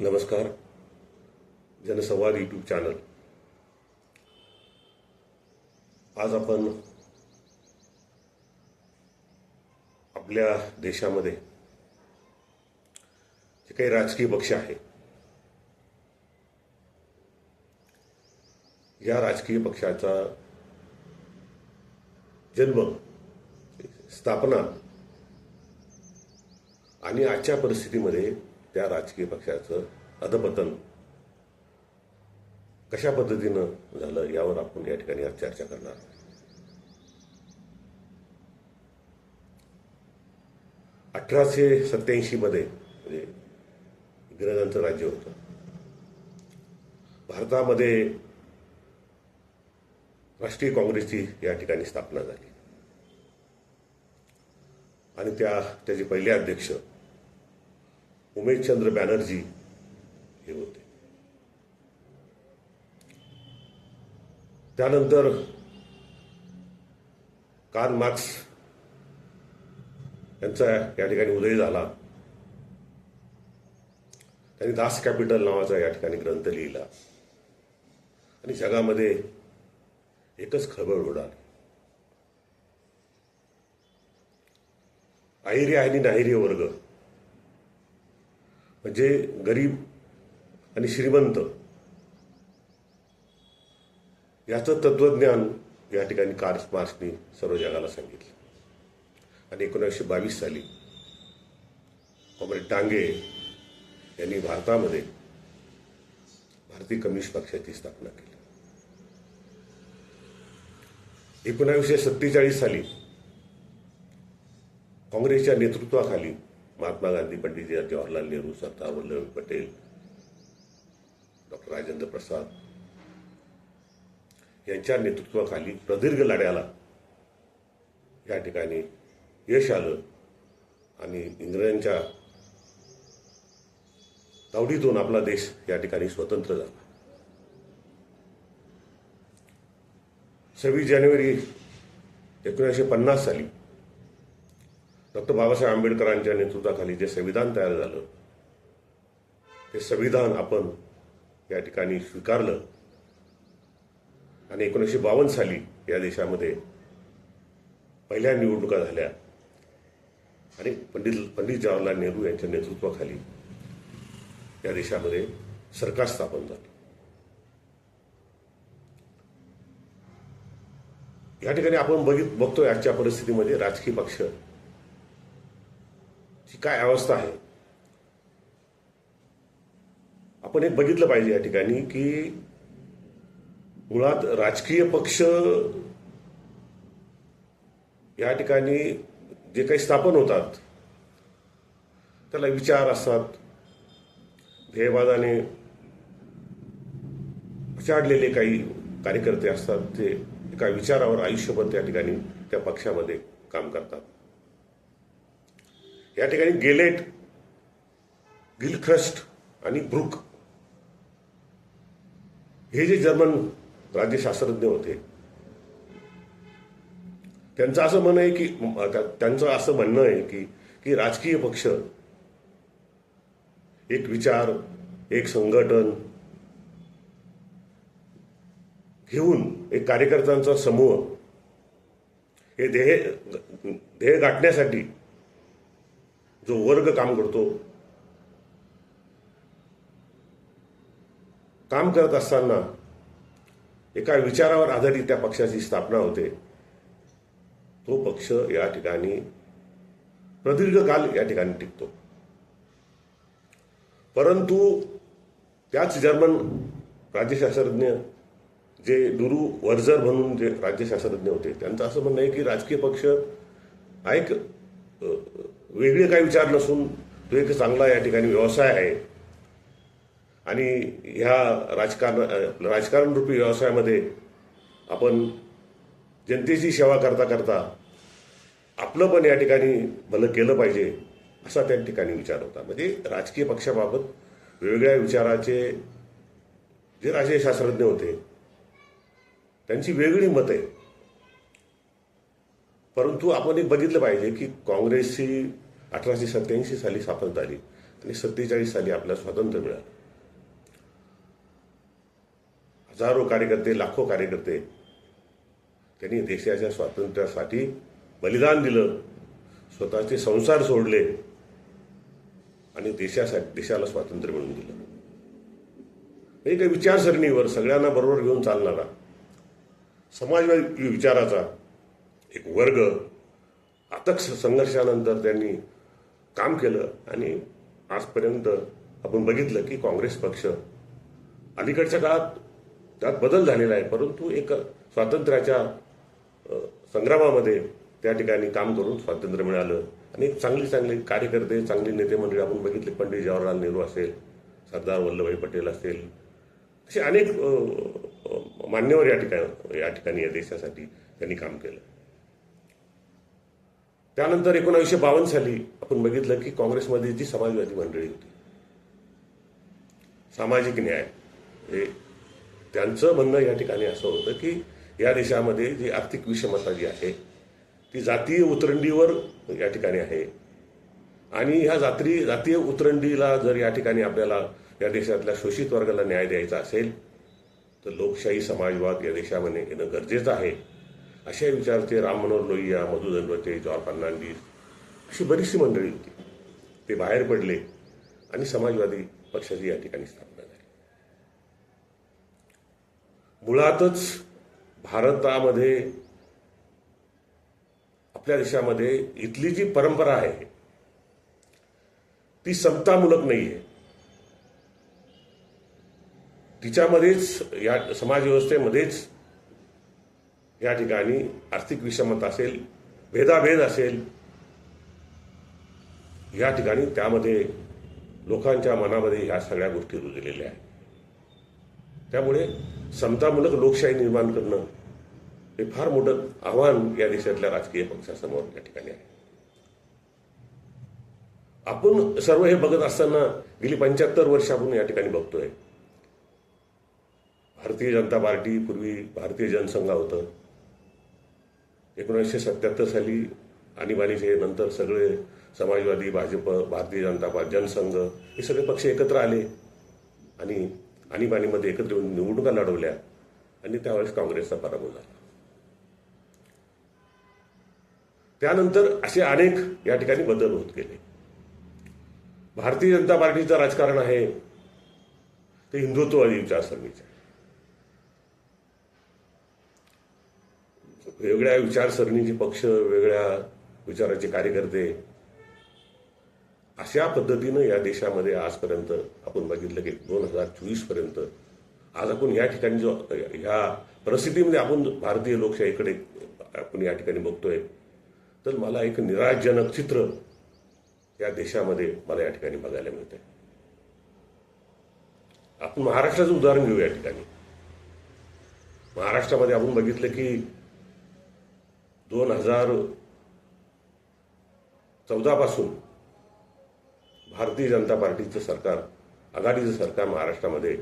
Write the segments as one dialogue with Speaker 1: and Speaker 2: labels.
Speaker 1: नमस्कार. जनसंवाद YouTube channel. आज आपण आपल्या देशामध्ये जे काही राजकीय पक्ष आहे, या राजकीय पक्षाचा जन्म, स्थापना आणि आजच्या परिस्थितीमध्ये त्या राजकीय पक्षाचं अधपतन कशा पद्धतीनं झालं यावर आपण या ठिकाणी आज चर्चा करणार आहोत. 1887 मध्ये म्हणजे इंग्रजांचं राज्य होतं. भारतामध्ये राष्ट्रीय काँग्रेसची या ठिकाणी स्थापना झाली आणि त्याचे पहिले अध्यक्ष उमेशचंद्र बॅनर्जी हे होते. त्यानंतर कार्ल मार्क्स यांचा या ठिकाणी उदय झाला. त्यांनी दास कॅपिटल नावाचा या ठिकाणी ग्रंथ लिहिला आणि जगामध्ये एकच खळबळ उडाली. अहिर्य आणि नाहिर्य वर्ग म्हणजे गरीब आणि श्रीमंत याचं तत्वज्ञान या ठिकाणी कार्ल मार्क्सनी सर्व जगाला सांगितलं आणि 1922 साली कॉम्रेड डांगे यांनी भारतामध्ये भारतीय कम्युनिस्ट पक्षाची स्थापना केली. 1947 साली काँग्रेसच्या नेतृत्वाखाली महात्मा गांधी, पंडित जवाहरलाल नेहरू, सरदार वल्लभभाई पटेल, डॉक्टर राजेंद्र प्रसाद यांच्या नेतृत्वाखाली प्रदीर्घ लढ्याला या ठिकाणी यश आलं आणि इंग्रजांच्या तावडीतून आपला देश या ठिकाणी स्वतंत्र झाला. 26 जानेवारी 1950 साली डॉक्टर बाबासाहेब आंबेडकरांच्या नेतृत्वाखाली जे संविधान तयार झालं ते संविधान आपण या ठिकाणी स्वीकारलं आणि 1952 साली या देशामध्ये पहिल्या निवडणुका झाल्या आणि पंडित जवाहरलाल नेहरू यांच्या नेतृत्वाखाली या देशामध्ये सरकार स्थापन झालं. या ठिकाणी आपण बघतोय आजच्या परिस्थितीमध्ये राजकीय पक्ष ची काय अवस्था आहे. आपण एक बघितलं पाहिजे या ठिकाणी की मुळात राजकीय पक्ष या ठिकाणी जे काही स्थापन होतात त्याला विचार असतात, ध्येयवादाने पछाडलेले काही कार्यकर्ते असतात, ते एका विचारावर आयुष्यभर त्या ठिकाणी त्या पक्षामध्ये काम करतात. या ठिकाणी गेलेट, गिलख्रस्ट आणि ब्रुक हे जे जर्मन राज्यशास्त्रज्ञ होते त्यांचं असं म्हणणं आहे की राजकीय पक्ष एक विचार, एक संघटन घेऊन एक कार्यकर्त्यांचा समूह हे ध्येय गाठण्यासाठी जो वर्ग काम करत असताना एका विचारावर आधारित त्या पक्षाची स्थापना होते. तो पक्ष या ठिकाणी प्रदीर्घ काल या ठिकाणी टिकतो. परंतु त्याच जर्मन राज्यशास्त्रज्ञ जे डुरू वर्जर म्हणून जे राज्यशास्त्रज्ञ होते त्यांचं असं म्हणणं आहे की राजकीय पक्ष हा एक वेगळे काही विचार नसून तो एक चांगला या ठिकाणी व्यवसाय आहे आणि ह्या राजकारण रूपी व्यवसायामध्ये आपण जनतेची सेवा करता करता आपलं पण या ठिकाणी भलं केलं पाहिजे असा त्या ठिकाणी विचार होता. म्हणजे राजकीय पक्षाबाबत वेगवेगळ्या विचाराचे जे राज्यशास्त्रज्ञ होते त्यांची वेगळी मत आहे. परंतु आपण एक बघितलं पाहिजे की काँग्रेसची 1887 साली स्थापन झाली आणि 47 साली आपल्याला स्वातंत्र्य मिळालं. हजारो कार्यकर्ते, लाखो कार्यकर्ते त्यांनी देशाच्या स्वातंत्र्यासाठी बलिदान दिलं, स्वतःचे संसार सोडले आणि देशाला स्वातंत्र्य मिळवून दिलं. एक विचारसरणीवर सगळ्यांना बरोबर घेऊन चालणारा समाजवादी विचाराचा एक वर्ग अथक संघर्षानंतर त्यांनी काम केलं आणि आजपर्यंत आपण बघितलं की काँग्रेस पक्ष अलीकडच्या काळात त्यात बदल झालेला आहे, परंतु एक स्वातंत्र्याच्या संग्रामामध्ये त्या ठिकाणी काम करून स्वातंत्र्य मिळालं आणि एक चांगले कार्यकर्ते, चांगली नेते मंडळी आपण बघितले. पंडित जवाहरलाल नेहरू असेल, सरदार वल्लभभाई पटेल असेल, असे अनेक मान्यवर या ठिकाणी या देशासाठी त्यांनी काम केलं. त्यानंतर 1952 साली आपण बघितलं की काँग्रेसमध्ये जी समाजवादी मंडळी होती, सामाजिक न्याय हे त्यांचं म्हणणं या ठिकाणी असं होतं की या देशामध्ये जी आर्थिक विषमता जी आहे ती जातीय उतरंडीवर या ठिकाणी आहे आणि ह्या जातीय उतरंडीला जर या ठिकाणी आपल्याला या देशातल्या शोषित वर्गाला न्याय द्यायचा असेल तर लोकशाही समाजवाद या देशामध्ये येणं गरजेचं आहे. अशा विचारचे राम मनोहर लोहिया, मधु दंडवते, जॉर्ज फर्नांडिस अशी बरीचशी मंडळी होती. ते बाहेर पडले आणि समाजवादी पक्षाची या ठिकाणी स्थापना झाली. मुळातच भारतामध्ये, आपल्या देशामध्ये इथली जी परंपरा आहे ती समतामूलक नाहीये. तिच्यामध्येच, या समाजव्यवस्थेमध्येच या ठिकाणी आर्थिक विषमता असेल, भेदाभेद असेल, या ठिकाणी त्यामध्ये लोकांच्या मनामध्ये ह्या सगळ्या गोष्टी रुजलेल्या आहेत. त्यामुळे समतामूलक लोकशाही निर्माण करणं हे फार मोठं आव्हान या देशातल्या राजकीय पक्षासमोर या ठिकाणी आहे. आपण सर्व हे बघत असताना गेली 75 वर्ष आपण या ठिकाणी बघतोय. भारतीय जनता पार्टी पूर्वी भारतीय जनसंघ होतं. 1977 साली आणीबाणीचे नंतर सगळे समाजवादी, भाजप, भारतीय जनता पार्टी, जनसंघ हे सगळे पक्ष एकत्र आले आणि आणीबाणीमध्ये एकत्र येऊन निवडणुका लढवल्या आणि त्यावेळेस काँग्रेसचा पराभव झाला. त्यानंतर असे अनेक या ठिकाणी बदल होत गेले. भारतीय जनता पार्टीचं राजकारण आहे ते हिंदुत्ववादी विचारसरणीचे. वेगळ्या विचारसरणीचे पक्ष, वेगळ्या विचाराचे कार्यकर्ते, अशा पद्धतीनं या देशामध्ये आजपर्यंत आपण बघितलं की 2024 पर्यंत आज आपण या ठिकाणी जो ह्या परिस्थितीमध्ये आपण भारतीय लोकशाहीकडे आपण या ठिकाणी बघतोय, तर मला एक निराशजनक चित्र या देशामध्ये मला या ठिकाणी बघायला मिळतंय. आपण महाराष्ट्राचं उदाहरण घेऊ. या ठिकाणी महाराष्ट्रामध्ये आपण बघितलं की 2014 पासून भारतीय जनता पार्टीचं सरकार, आघाडीचं सरकार महाराष्ट्रामध्ये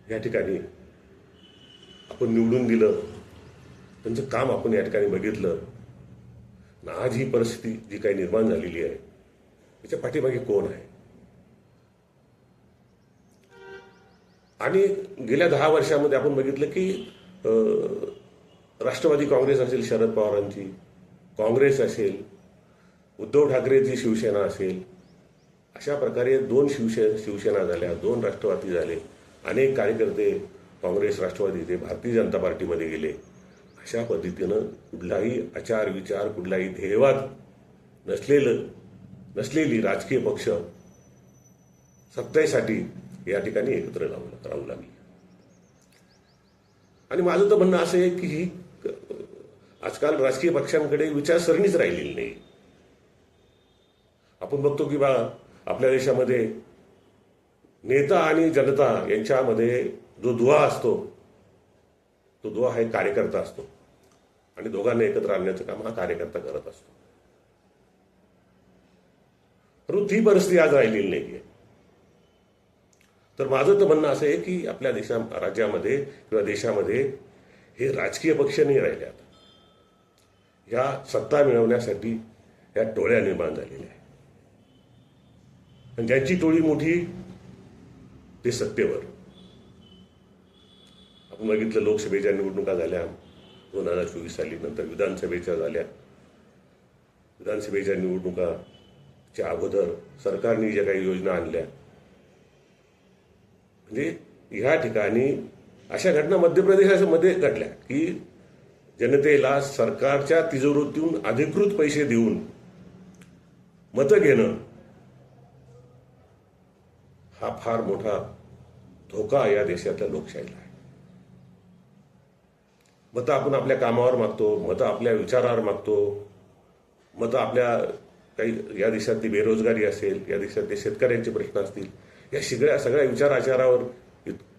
Speaker 1: या ठिकाणी आपण निवडून दिलं. त्यांचं काम आपण या ठिकाणी बघितलं. आज ही परिस्थिती जी काही निर्माण झालेली आहे त्याच्या पाठीमागे कोण आहे? आणि गेल्या 10 वर्षामध्ये आपण बघितलं की राष्ट्रवादी काँग्रेस असेल शरद पवारांची, काँग्रेस असेल, उद्धव ठाकरेंची शिवसेना असेल, अशा प्रकारे 2 शिवसेना झाल्या, 2 राष्ट्रवादी झाले. अनेक कार्यकर्ते काँग्रेस, राष्ट्रवादी ते भारतीय जनता पार्टीमध्ये गेले. अशा पद्धतीनं कुठलाही आचार विचार, कुठलाही ध्येयवाद नसलेली राजकीय पक्ष सत्तेसाठी या ठिकाणी एकत्र राहू लागली. आणि माझं तर म्हणणं असं आहे की ही आजकाल राजकीय पक्षांकडे विचारसरणीच राहिलेली नाही. आपण बघतो की आपल्या देशामध्ये नेता आणि जनता यांच्यामध्ये जो दुवा असतो तो दुवा हा एक कार्यकर्ता असतो आणि दोघांना एकत्र आणण्याचं काम हा कार्यकर्ता करत असतो. परंतु ती परिस्थिती आज राहिलेली नाहीये. तर माझं तर म्हणणं असं आहे की आपल्या राज्यामध्ये किंवा देशामध्ये हे राजकीय पक्ष नाही राहिले. आता ह्या सत्ता मिळवण्यासाठी ह्या टोळ्या निर्माण झालेल्या आहेत. आणि ज्यांची टोळी मोठी ते सत्तेवर. आपण बघितलं लोकसभेच्या निवडणुका झाल्या 2024 साली, नंतर विधानसभेच्या झाल्या. विधानसभेच्या निवडणुकाच्या अगोदर सरकारने ज्या काही योजना आणल्या, म्हणजे ह्या ठिकाणी अशा घटना मध्य प्रदेशामध्ये घडल्या की जनतेला सरकारच्या तिजोरीतून अधिकृत पैसे देऊन मतं घेणं हा फार मोठा धोका या देशातल्या लोकशाहीला आहे. मतं आपण आपल्या कामावर मागतो, मतं आपल्या विचारावर मागतो, मतं आपल्या काही या देशातली बेरोजगारी असेल, या देशातले शेतकऱ्यांचे प्रश्न असतील, या सगळ्या विचार आचारावर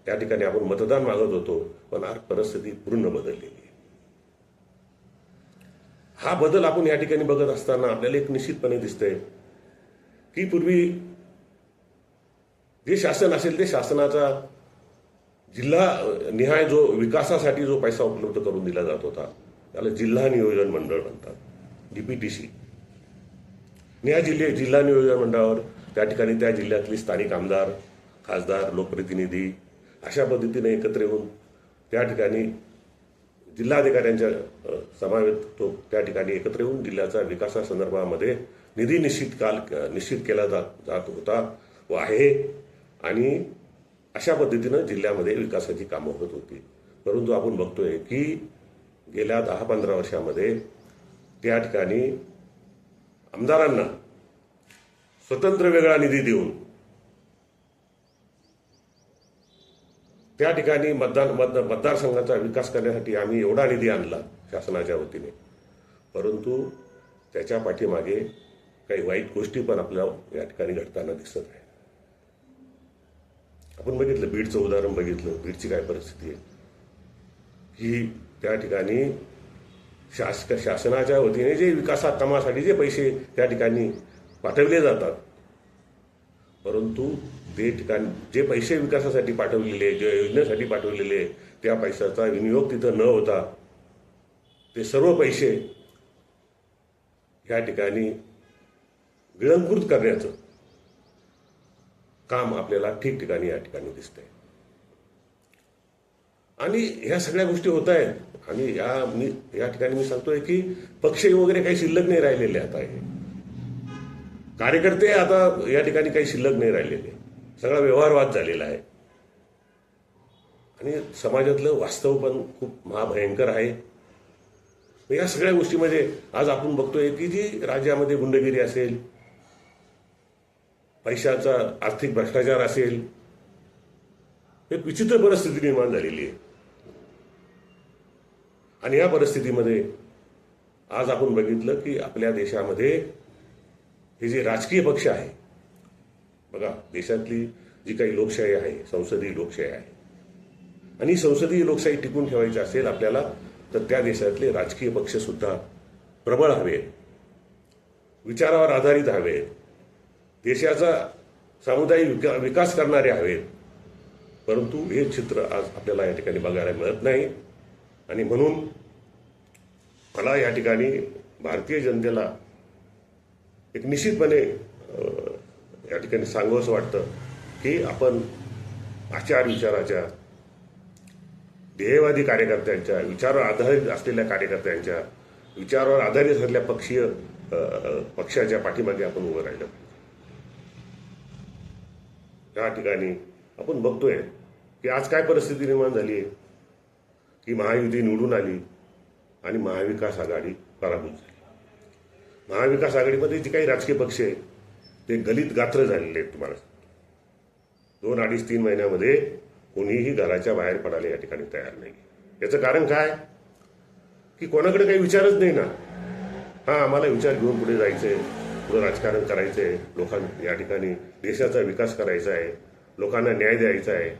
Speaker 1: त्या ठिकाणी आपण मतदान मागत होतो. पण आज परिस्थिती पूर्ण बदललेली आहे. हा बदल आपण या ठिकाणी बघत असताना आपल्याला एक निश्चितपणे दिसतंय की पूर्वी जे शासन असेल ते शासनाचा जिल्हा निहाय जो विकासासाठी जो पैसा उपलब्ध करून दिला जात होता त्याला जिल्हा नियोजन मंडळ म्हणतात, DPTC. जिल्हा नियोजन मंडळावर त्या ठिकाणी त्या जिल्ह्यातली स्थानिक आमदार, खासदार, लोकप्रतिनिधी अशा पद्धतीने एकत्र येऊन त्या ठिकाणी जिल्हाधिकाऱ्यांच्या समावेत तो त्या ठिकाणी एकत्र येऊन जिल्ह्याच्या विकासासंदर्भामध्ये निधी निश्चित केला जात होता व आहे. आणि अशा पद्धतीनं जिल्ह्यामध्ये विकासाची कामं होत होती. परंतु आपण बघतोय की गेल्या 10-15 वर्षामध्ये त्या ठिकाणी आमदारांना स्वतंत्र वेगळा निधी देऊन त्या ठिकाणी मतदारसंघाचा विकास करण्यासाठी आम्ही एवढा निधी आणला शासनाच्या वतीने, परंतु त्याच्या पाठीमागे काही वाईट गोष्टी पण आपल्याला या ठिकाणी घडताना दिसत आहे. आपण बघितलं, बीडचं उदाहरण बघितलं. बीडची काय परिस्थिती आहे की त्या ठिकाणी शासनाच्या वतीने जे विकासात कामासाठी जे पैसे त्या ठिकाणी पाठवले जातात, परंतु ते ठिकाणी जे पैसे विकासासाठी पाठवलेले, जे योजनेसाठी पाठवलेले, त्या पैशाचा विनियोग तिथं न होता ते सर्व पैसे या ठिकाणी गिळंकृत करण्याचं काम आपल्याला ठिकठिकाणी या ठिकाणी दिसतंय. आणि ह्या सगळ्या गोष्टी होत आहेत. आणि या ठिकाणी मी सांगतोय की पक्ष वगैरे काही शिल्लक नाही राहिलेले. आता हे कार्यकर्ते आता या ठिकाणी काही शिल्लक नाही राहिलेले. सगळा व्यवहारवाद झालेला आहे. आणि समाजातलं वास्तव पण खूप महाभयंकर आहे. या सगळ्या गोष्टीमध्ये आज आपण बघतोय की जी राज्यामध्ये गुंडगिरी असेल, पैशाचा आर्थिक भ्रष्टाचार असेल, एक विचित्र परिस्थिती निर्माण झालेली आहे. आणि या परिस्थितीमध्ये आज आपण बघितलं की आपल्या देशामध्ये हे जे राजकीय पक्ष आहे, बघा देशातली जी काही लोकशाही आहे, संसदीय लोकशाही आहे, आणि संसदीय लोकशाही टिकून ठेवायची असेल आपल्याला तर त्या देशातले राजकीय पक्ष सुद्धा प्रबळ हवेत, विचारावर आधारित हवेत, देशाचा सामुदायिक विकास करणारे हवेत. परंतु हे चित्र आज आपल्याला या ठिकाणी बघायला मिळत नाही. आणि म्हणून मला या ठिकाणी भारतीय जनतेला एक निश्चितपणे या ठिकाणी सांगावंसं वाटतं की आपण आचार विचाराच्या, ध्येयवादी कार्यकर्त्यांच्या, विचारावर आधारित असलेल्या कार्यकर्त्यांच्या, विचारावर आधारित असलेल्या पक्षाच्या पाठीमागे आपण उभं राहिलं. या ठिकाणी आपण बघतोय की आज काय परिस्थिती निर्माण झाली आहे की महायुती निवडून आली आणि महाविकास आघाडी पराभूत झाली. महाविकास आघाडीमध्ये जे काही राजकीय पक्ष आहेत ते गलित गात्र झालेले आहेत. तुम्हाला 2-2.5-3 महिन्यामध्ये कोणीही घराच्या बाहेर पडायला या ठिकाणी तयार नाही. याचं कारण काय की कोणाकडे काही विचारच नाही ना. आम्हाला विचार घेऊन पुढे जायचंय, पुढे राजकारण करायचंय, लोकांना या ठिकाणी देशाचा विकास करायचा आहे, लोकांना न्याय द्यायचा आहे.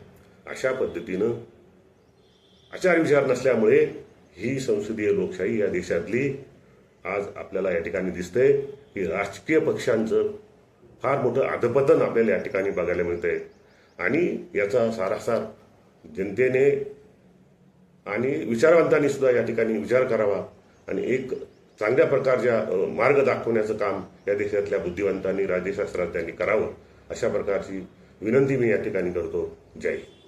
Speaker 1: अशा पद्धतीनं आचार विचार नसल्यामुळे ही संसदीय लोकशाही या देशातली आज आपल्याला या ठिकाणी दिसतंय की राजकीय पक्षांचं फार मोठं अधपतन आपल्याला या ठिकाणी बघायला मिळतंय. आणि याचा सारासार जनतेने आणि विचारवंतांनी सुद्धा या ठिकाणी विचार करावा आणि एक चांगल्या प्रकारच्या मार्ग दाखवण्याचं काम या देशातल्या बुद्धिवंतांनी, राज्यशास्त्रज्ञांनी करावं अशा प्रकारची विनंती मी या ठिकाणी करतो. जय हिंद.